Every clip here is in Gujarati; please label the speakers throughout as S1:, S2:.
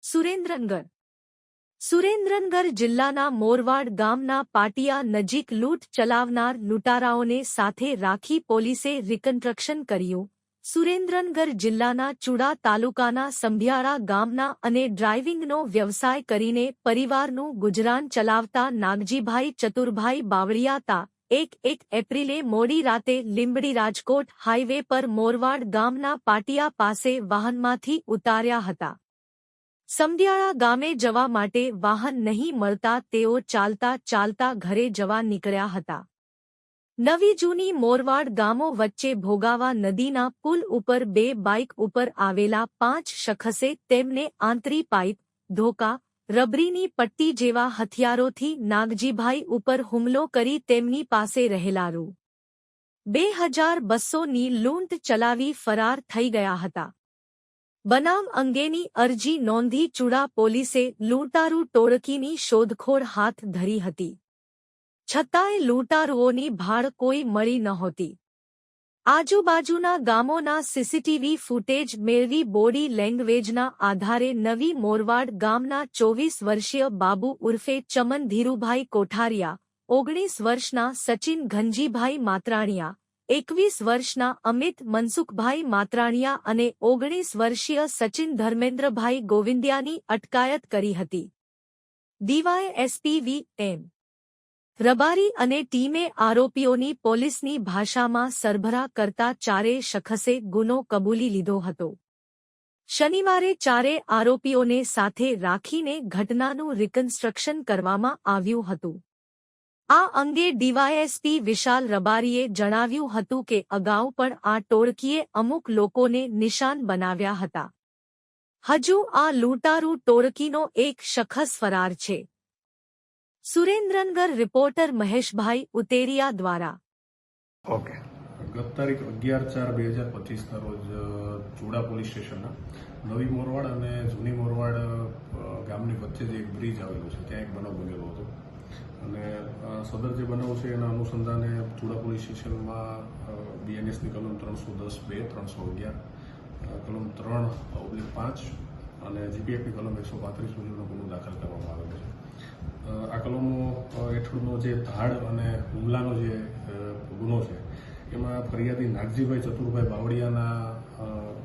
S1: સુરેન્દ્રનગર સુરેન્દ્રનગર જિલ્લાના મોરવાડ ગામના પાટિયા નજીક લૂંટ ચલાવનાર લૂંટારાઓને સાથે રાખી પોલીસે રિકન્સ્ટ્રક્શન કર્યું. સુરેન્દ્રનગર જિલ્લાના ચુડા તાલુકાના સંભિયાળા ગામના અને ડ્રાઇવિંગનો વ્યવસાય કરીને પરિવારનું ગુજરાન ચલાવતા નાગજીભાઈ ચતુરભાઈ બાવળિયાતા 1 એપ્રિલે મોડી રાતે લીંબડી રાજકોટ હાઇવે પર મોરવાડ ગામના પાટિયા પાસે વાહનમાંથી ઉતાર્યા હતા. સંભિયાળા ગામે જવા માટે વાહન નહીં મળતા તેઓ ચાલતા ઘરે જવા નીકળ્યા હતા. નવી જૂની મોરવાડ ગામો વચ્ચે ભોગાવા નદીના પુલ ઉપર 2 બાઇક ઉપર આવેલા 5 શખસે તેમને આંતરી પાઇપ, ધોકા, રબરીની પટ્ટી જેવા હથિયારોથી નાગજીભાઈ ઉપર હુમલો કરી તેમની પાસે રહેલા રૂ. 2200ની લૂંટ ચલાવી ફરાર થઈ ગયા હતા. બનાવ અંગેની અરજી નોંધી ચુડા પોલીસે લૂંટારૂ ટોળકીની શોધખોળ હાથ ધરી હતી. છતાંય લૂંટારુઓની ભાળ કોઈ મળી નહોતી. આજુબાજુના ગામોના સીસીટીવી ફૂટેજ મેળવી બોડી લેંગ્વેજના આધારે નવી મોરવાડ ગામના 24 વર્ષીય બાબુ ઉર્ફે ચમન ધીરુભાઈ કોઠારિયા, 19 વર્ષના સચિન ઘનજીભાઈ માત્રાણીયા, 21 વર્ષના અમિત મનસુખભાઈ માત્રાણીયા અને 19 વર્ષીય સચિન ધર્મેન્દ્રભાઈ ગોવિંદિયાની અટકાયત કરી હતી. ડીવાયએસપી વી.એમ. રબારી અને ટીમે આરોપીઓની પોલીસની ભાષામાં સરભરા કરતા ચારેય શખસે ગુનો કબૂલી લીધો હતો. શનિવારે ચારેય આરોપીઓને સાથે રાખીને ઘટનાનું રિકન્સ્ટ્રક્શન કરવામાં આવ્યું હતું. આ અંગે ડીવાયએસપી વિશાલ રબારીએ જણાવ્યું હતું કે અગાઉ પણ આ ટોળકીએ અમુક લોકોને નિશાન બનાવ્યા હતા. હજુ આ લૂંટારૂ ટોળકીનો એક શખસ ફરાર છે. સુરેન્દ્રનગર રિપોર્ટર મહેશભાઈ ઉતેરિયા દ્વારા.
S2: ઓકે. ગત તારીખ 11/4/2025ના રોજ ચુડા પોલીસ સ્ટેશનના નવી મોરવાડ અને જૂની મોરવાડ ગામની વચ્ચે જે એક બ્રિજ આવેલો છે ત્યાં એક બનાવ બનેલો હતો અને સદર જે બનાવ છે એના અનુસંધાને ચુડા પોલીસ સ્ટેશનમાં બીએનએસની કલમ 310(2), 311, કલમ 3/5 અને જીપીએફની કલમ 135 મુજબનો ગુનો દાખલ કરવામાં આવેલો છે. આ કલમો હેઠળનો જે ધાડ અને હુમલાનો જે ગુનો છે એમાં ફરિયાદી નાગજીભાઈ ચતુરભાઈ બાવળિયાના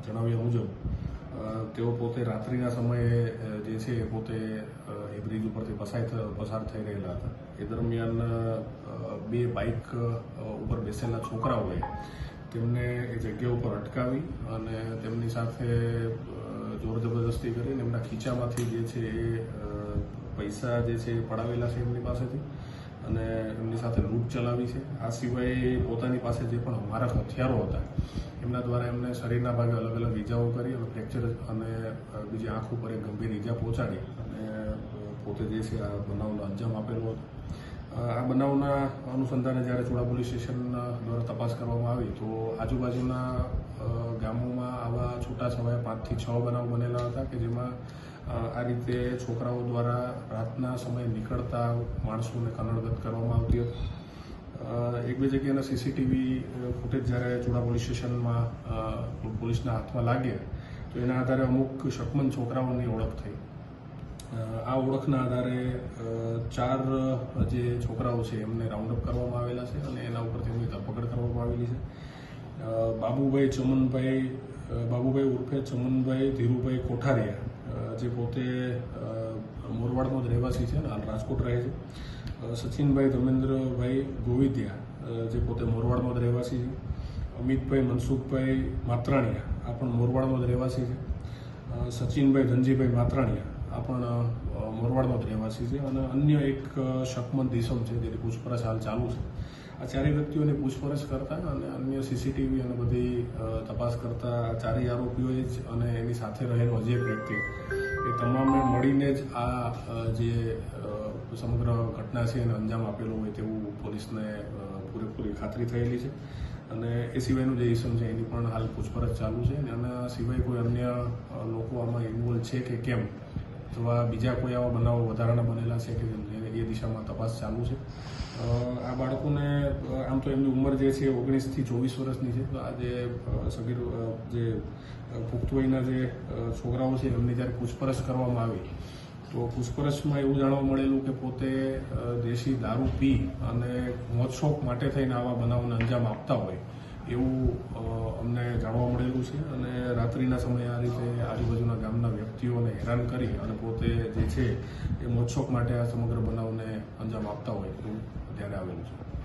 S2: જણાવ્યા મુજબ તેઓ પોતે રાત્રિના સમયે જે છે એ પોતે એ બ્રિજ ઉપરથી પસાર થઈ રહેલા હતા. એ દરમિયાન 2 બાઇક ઉપર બેસેલા છોકરાઓએ તેમને એ જગ્યા ઉપર અટકાવી અને તેમની સાથે જોર જબરદસ્તી કરીને એમના ખીચામાંથી જે છે એ પૈસા જે છે એ પડાવેલા છે એમની પાસેથી અને એમની સાથે લૂંટ ચલાવી છે. આ સિવાય પોતાની પાસે જે પણ મારક હથિયારો હતા એમના દ્વારા એમને શરીરના ભાગે અલગ અલગ ઈજાઓ કરી અને ફ્રેક્ચર અને બીજી આંખ ઉપર એક ગંભીર ઈજા પહોંચાડી અને પોતે જે છે આ બનાવનો અંજામ આપેલો હતો. આ બનાવના અનુસંધાને જ્યારે ચુડા પોલીસ સ્ટેશન દ્વારા તપાસ કરવામાં આવી તો આજુબાજુના ગામોમાં આવા છૂટાછવાયા 5 થી 6 બનાવ બનેલા હતા કે જેમાં આ રીતે છોકરાઓ દ્વારા રાતના સમયે નીકળતા માણસોને કનડગત કરવામાં આવતી હતી. એક બે જગ્યાના સીસીટીવી ફૂટેજ જ્યારે ચુડા પોલીસ સ્ટેશનમાં પોલીસના હાથમાં લાગ્યા તો એના આધારે અમુક શકમન છોકરાઓની ઓળખ થઈ. આ ઓળખના આધારે 4 જે છોકરાઓ છે એમને રાઉન્ડ અપ કરવામાં આવેલા છે અને એના ઉપર તેમની ધરપકડ કરવામાં આવેલી છે. બાબુભાઈ ઉર્ફે ચમનભાઈ ધીરુભાઈ કોઠારિયા જે પોતે મોરવાડનો જ રહેવાસી છે અને હાલ રાજકોટ રહે છે. સચિનભાઈ ધર્મેન્દ્રભાઈ ગોવિંદિયા જે પોતે મોરવાડનો જ રહેવાસી છે. અમિતભાઈ મનસુખભાઈ માત્રાણીયા આ પણ મોરવાડનો જ રહેવાસી છે. સચિનભાઈ ધનજીભાઈ માત્રાણીયા આ પણ મોરવાડનો જ રહેવાસી છે અને અન્ય એક શકમન દિસમ છે જેની પૂછપરછ હાલ ચાલુ છે. આ ચારેય વ્યક્તિઓની પૂછપરછ કરતા અને અન્ય સીસીટીવી અને બધી તપાસ કરતા ચારેય આરોપીઓએ જ અને એની સાથે રહેલો હજી એક વ્યક્તિ એ તમામે મળીને જ આ જે સમગ્ર ઘટના છે એને અંજામ આપેલો હોય તેવું પોલીસને પૂરેપૂરી ખાતરી થયેલી છે અને એ સિવાયનું જે ઇસમ છે એની પણ હાલ પૂછપરછ ચાલુ છે અને આના સિવાય કોઈ અન્ય લોકો આમાં ઇન્વોલ્વ છે કે કેમ અથવા બીજા કોઈ આવા બનાવો વધારાના બનેલા છે કે એ દિશામાં તપાસ ચાલુ છે. આ બાળકોને આમ તો એમની ઉંમર જે છે 19 થી 24 વર્ષની છે. તો આ જે સગીર જે પુખ્ત વયના જે છોકરાઓ છે એમની જ્યારે પૂછપરછ કરવામાં આવી તો પૂછપરછમાં એવું જાણવા મળેલું કે પોતે દેશી દારૂ પી અને મોજશોખ માટે થઈને આવા બનાવોને અંજામ આપતા હોય એવું અમને જાણવા મળેલું છે. અને રાત્રિના સમયે આ રીતે આજુબાજુના ગામના વ્યક્તિઓને હેરાન કરી અને પોતે જે છે એ મોજશોખ માટે આ સમગ્ર બનાવને અંજામ આપતા હોય એવું ત્યારે આવેલું છે.